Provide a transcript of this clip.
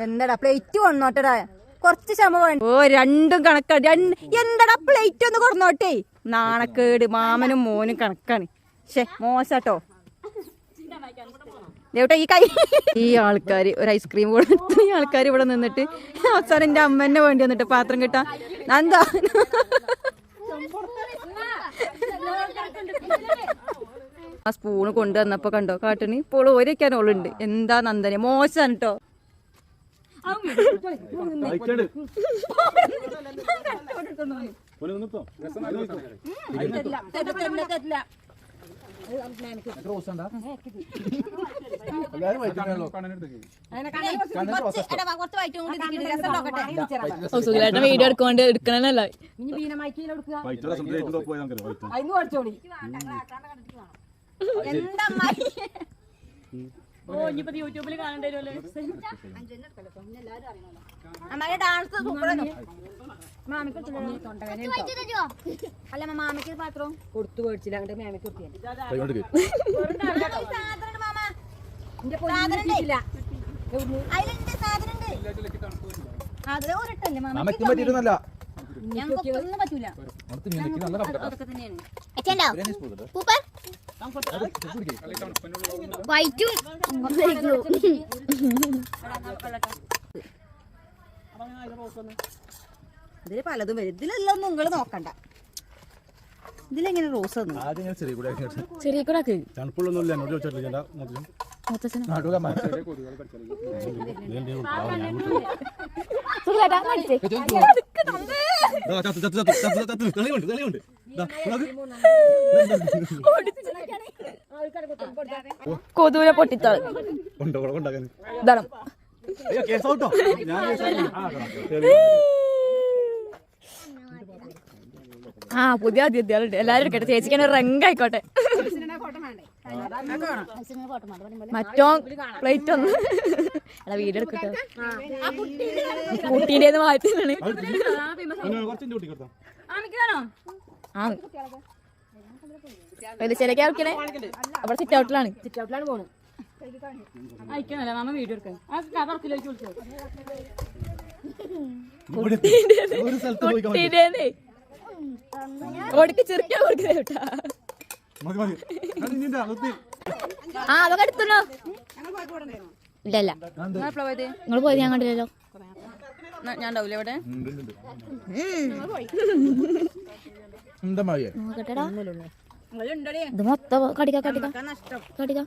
എന്താടാ പ്ലേറ്റ് കൊണ്ടോട്ടടാ, കൊറച്ച് ക്ഷമ വേണ്ട. ഓ രണ്ടും കണക്കാണ്. എന്താടാ പ്ലേറ്റ് ഒന്ന് കൊണ്ടോട്ടെ. നാണക്കേട്. മാമനും മോനും കണക്കാണ്. ശേ മോശാട്ടോ ദേവട്ടെ. ഈ ആൾക്കാര് ഒരു ഐസ്ക്രീം കൂടെ ഈ ആൾക്കാർ ഇവിടെ നിന്നിട്ട് അവസാനം എന്റെ അമ്മന്നെ വേണ്ടി വന്നിട്ട് പാത്രം കിട്ടാ. എന്താ ആ സ്പൂണ് കൊണ്ടുവന്നപ്പോ കണ്ടോ കാട്ടിന് ഇപ്പോൾ ഒരയ്ക്കാൻ ഓളുണ്ട്. എന്താ നന്ദനെ മോശമാണ് കേട്ടോ. വീഡിയോ എടുക്കൊണ്ട് എടുക്കണല്ലോ. യൂട്യൂബിൽ കാണണ്ടല്ലോ. അല്ല മാമിക്ക് പാത്രം കൊടുത്തു മേടിച്ചില്ല. അങ്ങോട്ട് മാമിക്ക് പറ്റൂല. ഇതില് പലതും വരും. ഇതിലെല്ലാം നിങ്ങൾ നോക്കണ്ട. ഇതിലെങ്ങനെ റോസ് ചെറിയ കൂടെ കൊതുവിനെ പൊട്ടിത്താൾ. ആ പുതിയ അതിഥികളുണ്ട്. എല്ലാരും എടുക്കട്ടെ. ചേച്ചിക്ക് റങ്കായിക്കോട്ടെ. മറ്റോ പ്ലേറ്റ് ഒന്ന് അല്ല വീട് എടുക്കട്ടെ. കുട്ടീൻ്റെ മാറ്റുന്നാണ്. ചിലക്ക് ആൾക്കണേ അവിടെ സിറ്റ് ഔട്ടിലാണ്. പോണു അയക്കണല്ലേ മാമ വീഡിയോ എടുക്കാൻ. കുട്ടീൻ്റെ ഓടിക്ക് ചെറുക്കാൻ കൊടുക്കട്ടാ. ആ അതൊക്കെ എടുത്തല്ലോ. ഇല്ലല്ല നിങ്ങൾ പോയത് ഞാൻ കണ്ടില്ലല്ലോ. ഞാൻ ഉണ്ടാവില്ല ഇവിടെ. നോക്കട്ടെടാ ഇത് മൊത്തം കടിക്ക